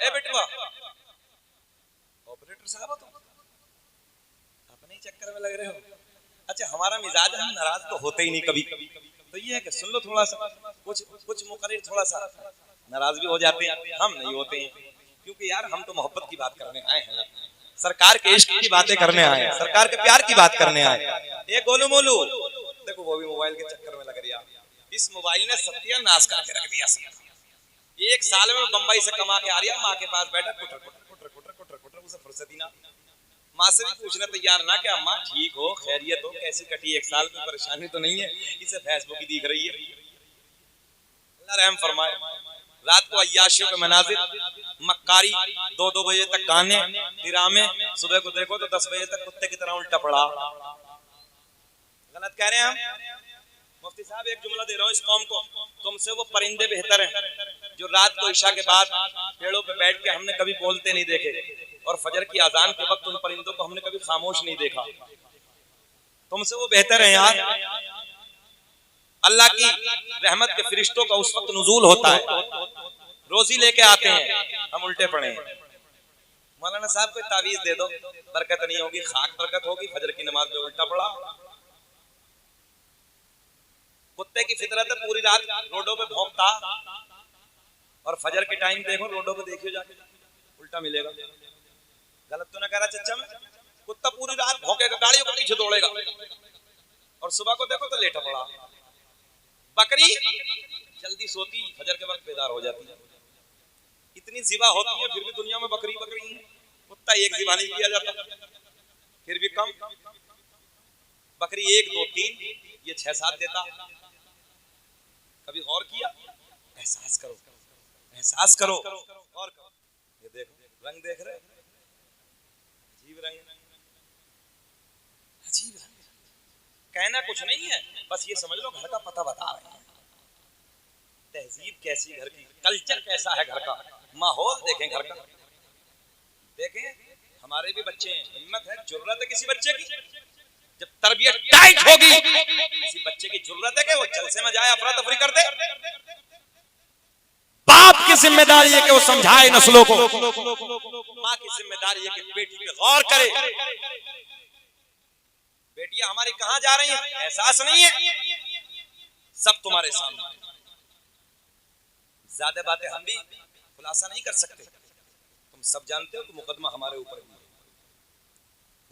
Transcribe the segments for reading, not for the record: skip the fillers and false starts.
ए बेटवा ऑपरेटर साहब तुम अपने ही चक्कर में लग रहे हो। अच्छा हमारा मिजाज, हम नाराज तो होते ही नहीं कभी, तो ये है कि सुन लो थोड़ा सा, कुछ मुकर्रिर थोड़ा सा नाराज भी हो जाते हैं, हम नहीं होते हैं, क्योंकि यार हम तो मोहब्बत की बात करने आए हैं, सरकार के इश्क की बातें करने आए हैं, सरकार के प्यार की बात करने आए हैं। ये गोलू मोलू देखो वो भी मोबाइल के चक्कर में लग रहा, इस मोबाइल ने सत्यानाश करके रख दिया। एक साल में बंबई से कमा के आ रही है, माँ के पास बैठा कुटर कुटर कुटर कुटर कुटर कुटर, उसे फुर्सत ही ना, माँ से भी पूछने तैयार ना कि अम्मा ठीक हो, खैरियत हो, कैसी कटी एक साल में, परेशानी तो नहीं है, इसे फेसबुक ही दिख रही है। अल्लाह रहम फरमाए। रात को अय्याशियों के मनाजिर, मक्कारी, 2-2 बजे तक गाने ड्रामे, सुबह को देखो तो 10 बजे तक कुत्ते की तरह उल्टा पड़ा। गलत कह रहे हैं हम? मुफ्ती साहब एक जुमला दे रहा हूँ इस कौम को, तुमसे वो परिंदे बेहतर हैं जो रात को इशा के बाद पेड़ों पे बैठ के हमने कभी बोलते नहीं देखे, और फजर की अजान के वक्त उन परिंदों को हमने कभी खामोश नहीं देखा। तुमसे वो बेहतर है यार। अल्लाह की रहमत के फरिश्तों का उस वक्त नुज़ूल होता है, रोजी लेके आते हैं, हम उल्टे पड़े हैं। मौलाना साहब कोई तावीज दे दो, बरकत नहीं होगी, खाक बरकत होगी, फजर की नमाज में उल्टा पड़ा। कुत्ते की फितरत है, पूरी रात रोडों पे भौंकता, और फजर के टाइम देखो रोडों पे देखियो जाके उल्टा मिलेगा। गलत तो ना कह रहा चच्चा मैं? कुत्ता पूरी रात भौंकेगा, गाड़ियों के पीछे दौड़ेगा, और सुबह को देखो तो लेटा पड़ा। बकरी जल्दी सोती, फजर के वक्त बेदार हो जाती है। इतनी जिबा होती है फिर भी दुनिया में बकरी बकरी है। कुत्ता एक जिबा नहीं किया जाता, फिर भी कम। बकरी 1, 2, 3, ये 6-7 देता। कभी गौर किया? एहसास करो, एहसास करो, गौर करो। ये देखो रंग देख रहे, अजीब रंग, अजीब रंग। कहना कुछ नहीं है, बस ये समझ लो घर का पता बता रहे हैं। तहजीब कैसी घर की, कल्चर कैसा है घर का, माहौल देखें घर का। देखें हमारे भी बच्चे हैं, हिम्मत है, जुर्रत है किसी बच्चे की, जब तरबियत टाइट होगी किसी बच्चे की जुर्रत है कि वो जलसे में जाए अफरा तफरी कर दे। बाप की जिम्मेदारी है कि वो समझाए नस्लों को, माँ की जिम्मेदारी है कि बेटी पे गौर करे। बेटियां हमारी कहां जा रही हैं, एहसास नहीं है, सब तुम्हारे सामने। ज्यादा बातें हम भी खुलासा नहीं कर सकते, तुम सब जानते हो कि मुकदमा हमारे ऊपर भी है।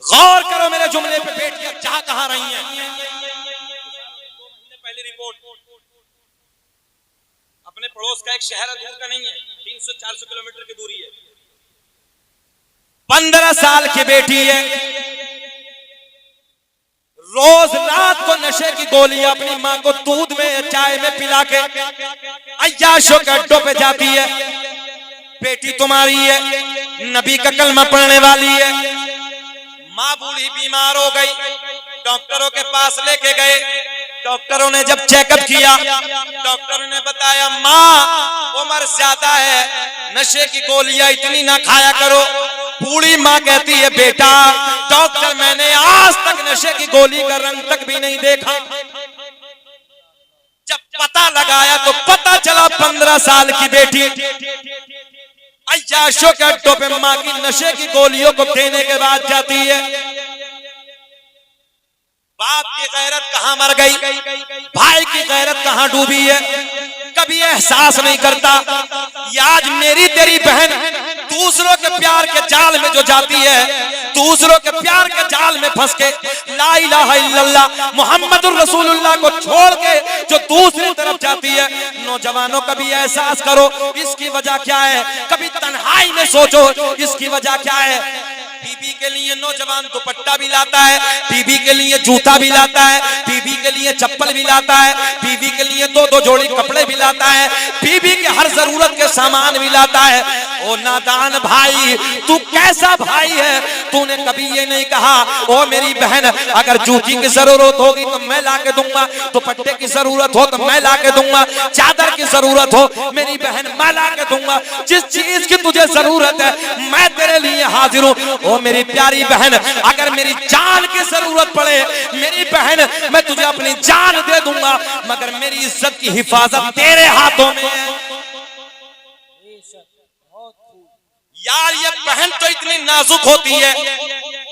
गौर करो मेरे जुमले पे, बेटियां जा कहां रही हैं। 2 महीने पहले रिपोर्ट, अपने पड़ोस का एक शहर है, दूर का नहीं है, 300-400 किलोमीटर की दूरी है। 15 साल की बेटी है, रोज रात को नशे की गोली अपनी माँ को दूध में चाय में पिला के अय्याशों के अड्डों पे जाती है। बेटी तुम्हारी है, नबी का कलमा पढ़ने वाली है। माँ बूढ़ी बीमार हो गई, डॉक्टरों के पास लेके गए। डॉक्टरों ने जब चेकअप किया, डॉक्टरों ने बताया माँ उम्र ज्यादा है, नशे की गोलियां इतनी ना खाया करो। बूढ़ी माँ कहती है बेटा डॉक्टर मैंने आज तक नशे की गोली का रंग तक भी नहीं देखा। जब पता लगाया तो पता चला 15 साल की बेटी अय्याशों के अड्डों पे माँ की नशे की गोलियों को देने के बाद जाती है। बाप की गैरत कहां मर गई, भाई की गैरत कहां डूबी है, कभी एहसास नहीं करता। आज मेरी तेरी बहन दूसरों के प्यार के जाल में जो जाती है, दूसरों के प्यार के जाल में फंस के ला इलाहा इल्लल्लाह मुहम्मदुर रसूलुल्लाह को छोड़ के जो दूसरी तरफ जाती है, नौजवानों कभी एहसास करो इसकी वजह क्या है। कभी तन्हाई में सोचो इसकी वजह क्या है। बीबी के लिए नौजवान दुपट्टा भी लाता है, बीबी के लिए जूता भी लाता है, बीबी के लिए चप्पल भी लाता है, बीबी के लिए 2-2 जोड़ी कपड़े भी लाता है, बीबी के हर जरूरत के सामान भी लाता है। ओ नादान भाई, तू कैसा भाई है? तूने कभी ये नहीं कहा ओ मेरी बहन अगर जूती की जरूरत होगी तो मैं ला के दूंगा, दुपट्टे की जरूरत हो तो मैं ला के दूंगा, चादर की जरूरत हो मेरी बहन मैं ला के दूंगा। जिस चीज की तुझे जरूरत है मैं तेरे लिए हाजिर हूँ। ओ मेरी प्यारी बहन अगर मेरी जान की जरूरत पड़े मेरी बहन मैं तुझे अपनी जान दे दूंगा, मगर मेरी इज्जत की हिफाजत तेरे हाथों में है। यार ये बहन तो इतनी नाजुक होती है,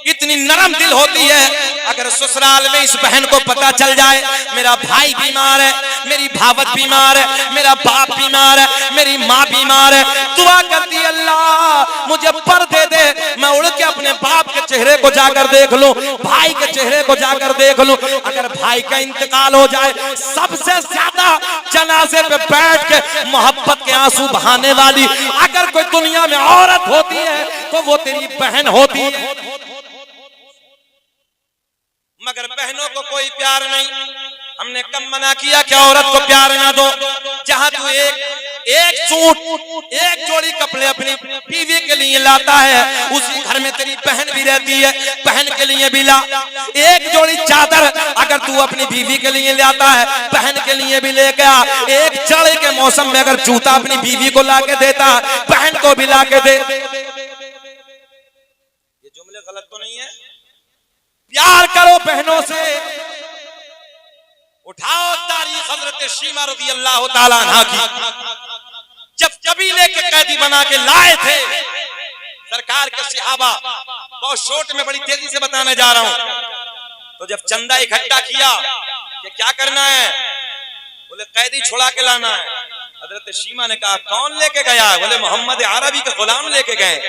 इतनी नरम दिल होती है, अगर ससुराल में इस बहन को पता चल जाए मेरा भाई बीमार है, मेरी भावत बीमार है, मेरा बाप बीमार है, मेरी माँ बीमार है, दुआ करती है अल्लाह मुझे पर दे दे, मैं उड़ के अपने बाप के चेहरे को जाकर देख लूं, भाई के चेहरे को जाकर देख लूं। अगर भाई का इंतकाल हो जाए, सबसे ज्यादा जनाजे पे बैठ के मोहब्बत के आंसू बहाने वाली अगर कोई दुनिया में औरत होती है तो वो तेरी बहन होती है। मगर बहनों को कोई प्यार नहीं। हमने कम मना किया कि औरत को प्यार ना दो। जहां तू एक सूट, एक जोड़ी कपड़े अपनी बीवी के लिए लाता है, उसी घर में तेरी बहन भी रहती है, बहन के लिए भी ला। एक जोड़ी चादर अगर तू अपनी बीवी के लिए लाता है, बहन के लिए भी लेके आ। एक जाड़े के मौसम में अगर जूता अपनी बीवी को लाके देता है, बहन को भी लाके दे। ये जुमले गलत तो नहीं है? प्यार करो बहनों से। उठाओ तारीख हजरत शीमा रज़ी अल्लाह ताला अन्हा की। जब कबीले के कैदी बना के लाए थे सरकार के सहाबा, बहुत शॉर्ट में बड़ी तेजी से बताने जा रहा हूं। तो जब चंदा इकट्ठा किया कि क्या करना है, बोले कैदी छुड़ा के लाना है। हजरत शीमा ने कहा कौन लेके गया? बोले मोहम्मद अरबी के गुलाम लेके गए।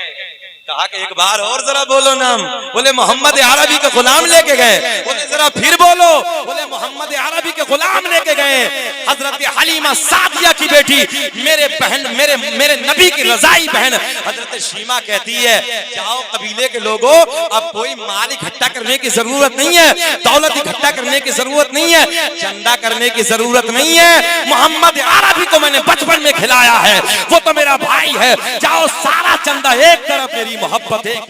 कहा कि एक बार और जरा बोलो नाम। बोले मोहम्मद अरबी के गुलाम लेके गए। बोले जरा फिर बोलो। बोले मोहम्मद अरबी के गुलाम लेके गए। हजरत हलीमा सादिया की बेटी, मेरे बहन, मेरे नबी की रजाई बहन हजरत शीमा कहती है जाओ कबीले के लोगों, अब कोई माल इकट्ठा करने की जरूरत नहीं है, दौलत इकट्ठा करने की जरूरत नहीं है, चंदा करने की जरूरत नहीं है। मोहम्मद अरबी को मैंने बचपन में खिलाया है, वो तो मेरा भाई है। जाओ सारा चंदा एक तरफ, मेरी मोहब्बत एक।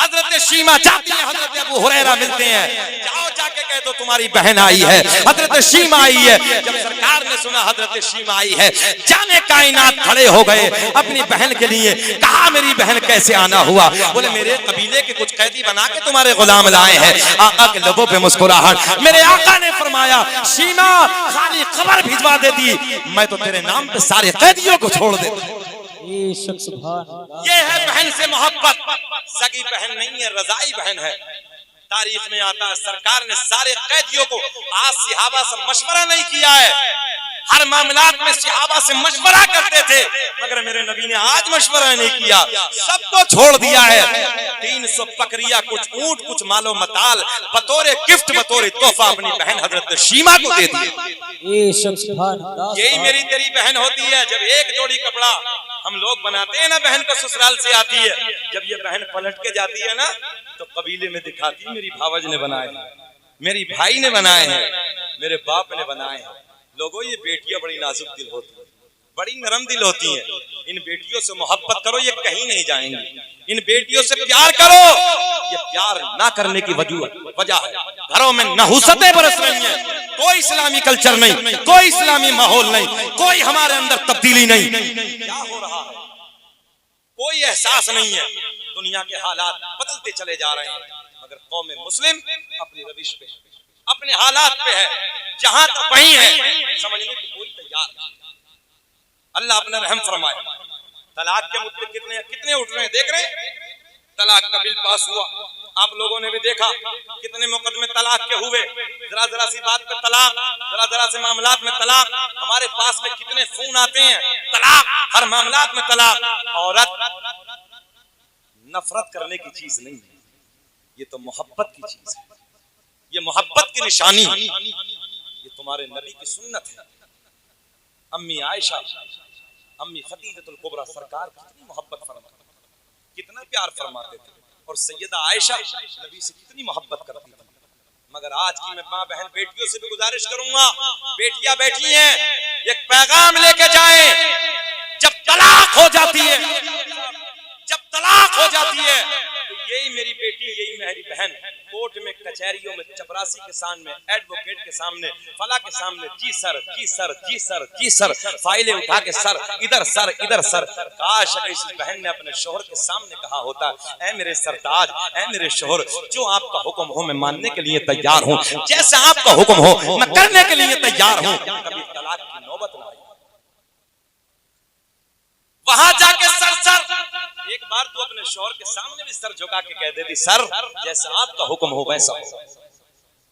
हजरत शीमा जाती है, हजरत अबू हुरैरा मिलते हैं। जाओ जाके कह दो तुम्हारी बहन आई है, हजरत शीमा आई है। जब सरकार ने सुना हजरत शीमा आई है, जाने कायनात खड़े हो गए अपनी बहन के लिए। कहा मेरी बहन कैसे आना हुआ? बोले मेरे कबीले के कुछ कैदी बना के तुम्हारे गुलाम लाए हैं। आका के लबों पे मुस्कुराहट। मेरे आका ने फरमाया शीमा खाली खबर भिजवा देती, मैं तो तेरे नाम पे सारे कैदियों को छोड़ देता। ये है बहन से मोहब्बत। सगी बहन नहीं है, रजाई बहन है। तारीख में आता है सरकार ने सारे कैदियों को, आज सहाबा से मशवरा नहीं किया है, हर मामलात में सहाबा से मशवरा करते थे, मगर मेरे नबी ने आज मशवरा नहीं किया, सबको छोड़ दिया है। 300 बकरिया, कुछ ऊंट, कुछ मालो मताल बतौरे गिफ्ट, बतौरे तोहफा अपनी बहन हजरत शीमा को दे दिया। यही मेरी तेरी बहन होती है। जब एक जोड़ी कपड़ा हम लोग बनाते हैं ना, बहन को ससुराल से आती है, जब ये बहन पलट के जाती है ना, तो कबीले में दिखाती है मेरी भावज ने बनाए हैं, मेरी भाई ने बनाए हैं, मेरे बाप ने बनाए हैं। लोगों ये बेटियां बड़ी नाजुक दिल होती है, बड़ी नरम दिल होती हैं। इन बेटियों से मोहब्बत करो, ये कहीं नहीं जाएंगी। इन बेटियों से प्यार करो। ये प्यार ना करने की वजह है घरों में नहुसतें बरस रही हैं, कोई इस्लामी कल्चर नहीं, कोई इस्लामी माहौल नहीं, कोई हमारे अंदर तब्दीली नहीं। क्या हो रहा है? कोई एहसास नहीं है। दुनिया के हालात बदलते चले जा रहे हैं, मगर कौम मुस्लिम अपनी रविश पे, अपने हालात पे है, जहां तक वही है, समझने की कोई तैयार नहीं। अल्लाह अपना रहम फरमाए। तलाक के मुद्दे कितने उठ रहे हैं, देख रहे हैं? तलाक का बिल पास हुआ, आप लोगों ने भी देखा कितने मुकदमे तलाक के हुए। जरा सी बात पे तलाक, जरा से मामलात में तलाक। हमारे पास में कितने फोन आते हैं, तलाक, हर मामलात में तलाक। औरत नफरत करने की चीज नहीं है, ये तो मोहब्बत की चीज है, ये मोहब्बत की निशानी है, ये तुम्हारे नबी की सुन्नत है। अम्मी आयशा, अम्मी खदीजतुल कुबरा सरकार कितनी मोहब्बत फरमाते, कितना प्यार फरमाते थे, और सैयदा आयशा नबी से कितनी मोहब्बत करती थी। मगर आज की मैं माँ बहन बेटियों से भी गुजारिश करूंगा, बेटियां बैठी हैं, एक पैगाम लेके जाएं। जब तलाक हो जाती है, जब तलाक हो जाती है, तो यही मेरी बेटी, यही मेरी बहन कोर्ट में, कचहरियों में, चपरासी के सामने, एडवोकेट के सामने, फला के सामने, जी सर, जी सर, जी सर, जी सर, फाइलें उठा के सर, इधर सर, इधर सर। काश अगर इस बहन ने अपने शोहर के सामने कहा होता, ऐ मेरे सरताज, ऐ मेरे शोहर, जो आपका हुक्म हो मैं मानने के लिए तैयार हूँ, जैसे आपका हुक्म हो मैं करने के लिए तैयार हूँ, कभी तलाक की नौबत ना आई। वहां जाके सर एक बार तू अपने शौहर के सामने भी सर झुका के कह देती, सर जैसा आपका हुक्म हो वैसा हो,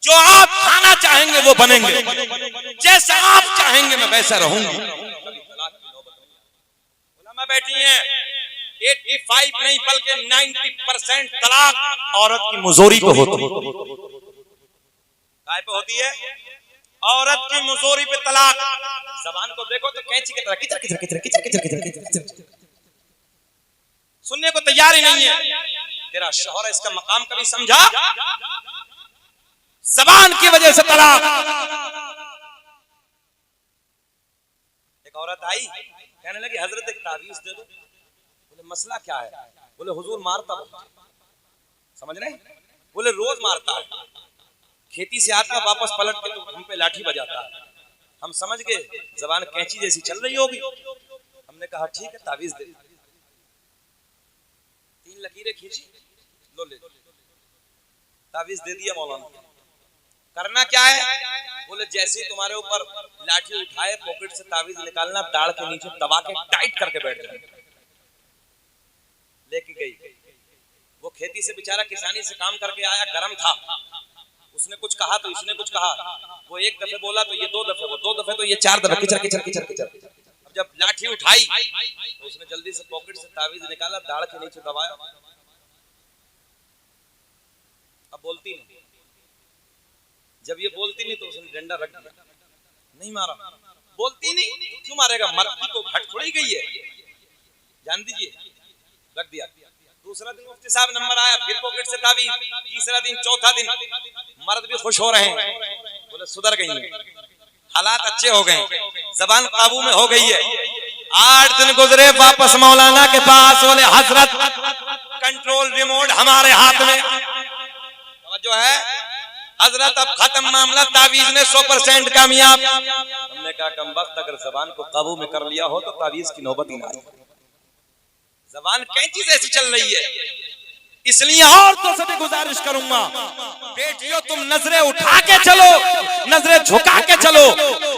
जो आप खाना चाहेंगे वो बनेंगे, जैसा आप चाहेंगे मैं वैसा रहूंगी। उलमा बैठी हैं, 85 नहीं बल्कि 90% तलाक औरत की मुजोरी पे होती है। काय पे होती है? औरत की मुजोरी पे तलाक। जबान को देखो तो कैंची की तरह किचर किचर किचर किचर किचर किचर किचर, सुनने को तैयार ही नहीं है। तेरा शौहर इसका मकाम कभी समझा? जबान की वजह से तलाक। एक औरत आई, कहने लगी हजरत एक तावीज दे दो। बोले मसला क्या है? बोले हुजूर मारता है। समझ रहे? बोले रोज मारता है, खेती से आता वापस पलट के तो हम पे लाठी बजाता है। हम समझ गए जबान कैंची जैसी चल रही होगी। हमने कहा ठीक है तावीज दे। 3 लकीरें खींची, लो ले तावीज दे दिया मौलाना। करना क्या है? बोले जैसे तुम्हारे ऊपर लाठी उठाए पॉकेट से तावीज निकालना, दाढ़ के नीचे दबा के टाइट करके बैठ जाए। लेके गई। वो खेती से बेचारा किसानी से काम करके आया, गरम था। उसने कुछ कहा तो इसने कुछ कहा। वो एक दफे बोला तो ये 2 दफे, वो 2 दफे तो ये 4 दफे, किचर किचर किचर किचर। अब जब लाठी उठाई तो उसने जल्दी से पॉकेट से तावीज निकाला, दाढ़ के नीचे दबाया। अब बोलती नहीं। जब ये बोलती नहीं तो उसने डंडा रख दिया, नहीं मारा। बोलती नहीं क्यों मारेगा? मर्दी को घट थोड़ी गई है, जान दीजिए, रख दिया। दूसरा दिन मुफ्ती साहब नंबर आया, फिर पॉकेट से तावीज। तीसरा दिन, चौथा दिन, मर्द भी खुश हो रहे हैं, बोले सुधर गई है, हालात अच्छे हो गए, जबान काबू में हो गई है। 8 दिन गुजरे, वापस मौलाना के पास, बोले हजरत कंट्रोल रिमोट हमारे हाथ में जो है हजरत, अब खत्म मामला, तावीज ने 100% कामयाब। हमने कहा कमबख्त, अगर जबान को काबू में कर लिया हो तो तावीज की नौबत ही ना आए। जबान कैंची जैसी चल रही है। इसलिए औरतों से भी गुजारिश करूंगा, बेटियों तुम नजरें उठा के चलो, नजरें झुका के चलो,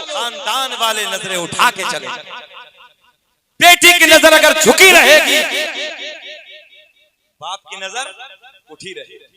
खानदान वाले नजरें उठा के चले। बेटी की नजर अगर झुकी रहेगी, बाप की नजर उठी रहेगी।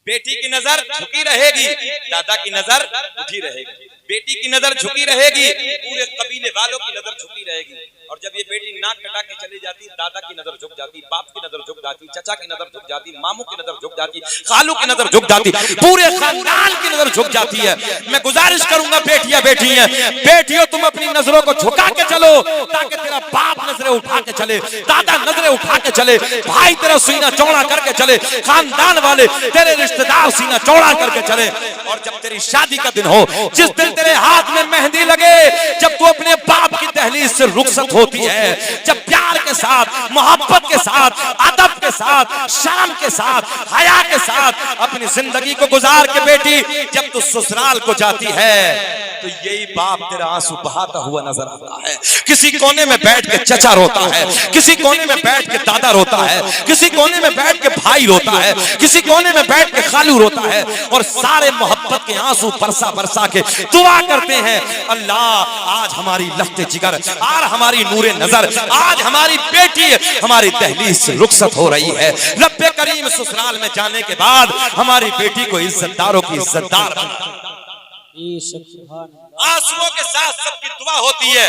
बेटी की नजर झुकी रहेगी, दादा की नजर उठी रहेगी। बेटी की नजर झुकी रहेगी, पूरे कबीले वालों की नजर झुकी रहेगी। और जब ये बेटी नाक कटा के चली जाती, दादा की नजर झुक जाती, बाप की नजर झुक जाती, चचा की नजर झुक जाती, मामू की नजर झुक जाती, खालू की नजर झुक जाती, पूरे खानदान की नजर झुक जाती है। मैं गुजारिश करूंगा बेटियां बैठी हैं, बेटियों तुम अपनी नजरों को झुका के चलो, ताकि तेरा बाप नजरें उठा के चले, दादा नजरें उठा के चले, भाई तेरा सीना चौड़ा करके चले, खानदान वाले तेरे रिश्तेदार सीना चौड़ा करके चले। और जब तेरी शादी का दिन हो, जिस दिन तेरे हाथ में मेहंदी लगे, जब तू अपने बाप की दहलीज से रुखसत होती है, जब प्यार के साथ, मोहब्बत के साथ, अदब के साथ, शर्म के साथ, हया के साथ अपनी जिंदगी को गुजार के बेटी जब तू ससुराल को जाती है, तो यही बाप तेरा आंसू बहाता हुआ नजर आता है। किसी कोने में बैठ के चचा रोता है, किसी कोने में बैठ के दादा रोता है, किसी कोने में बैठ के भाई रोता है, किसी कोने में बैठ के खालू रोता है, और सारे मोहब्बत के आंसू बरसा बरसा के दुआ करते हैं, अल्लाह आज हमारी लफ्ते जिगर, आज हमारी नूरे नजर, आज हमारी बेटी हमारी दहलीज से रुखसत हो रही है। रब्बे करीम ससुराल में जाने के बाद हमारी बेटी को इज्जतदारों की इज्जतदार बना। आंसुओं के साथ सबकी दुआ होती है।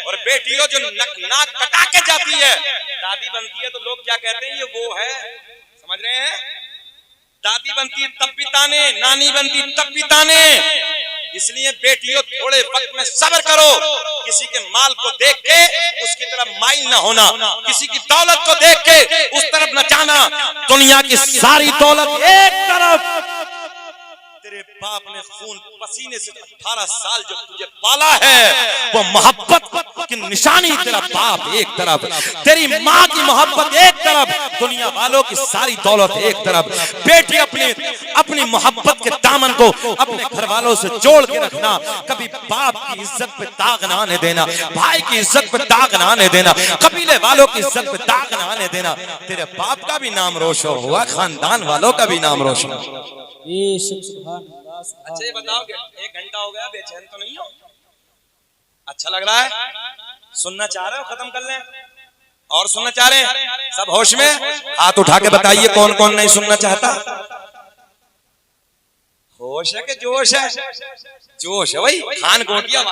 और बेटियों जो नाक कटा के जाती है, दादी बनती है तो लोग क्या कहते हैं, ये वो है, समझ रहे हैं? दादी बनती है तब भी ताने, नानी बनती तब भी ताने। इसलिए बेटियों थोड़े वक्त में सब्र करो। किसी के माल को देख के उसकी तरफ माइल ना होना, किसी की दौलत को देख के उस तरफ न जाना। दुनिया की सारी दौलत एक तरफ, तेरे बाप ने खून पसीने से 18 साल जो तुझे पाला है, वो मोहब्बत की निशानी तेरा बाप एक तरफ, तेरी माँ की मोहब्बत एक तरफ, दुनिया वालों की सारी दौलत एक तरफ। बेटी अपनी मोहब्बत के दामन को अपने घर वालों से जोड़ के रखना। कभी बाप की इज्जत पे दाग ना आने देना, भाई की इज्जत पे दाग ना आने देना, कबीले वालों की इज्जत पे दाग ना आने देना। तेरे बाप का भी नाम रोशन हुआ, खानदान वालों का भी नाम रोशन हुआ। अच्छा ये बताओगे, 1 घंटा हो गया, बेचैन तो नहीं हो? अच्छा लग रहा है? सुनना चाह रहे हो? खत्म कर लें? और सुनना चाह रहे हैं? सब होश में हाथ उठा के बताइए कौन कौन नहीं सुनना चाहता। होश है कि जोश है? जोश है भाई, खान कोटिया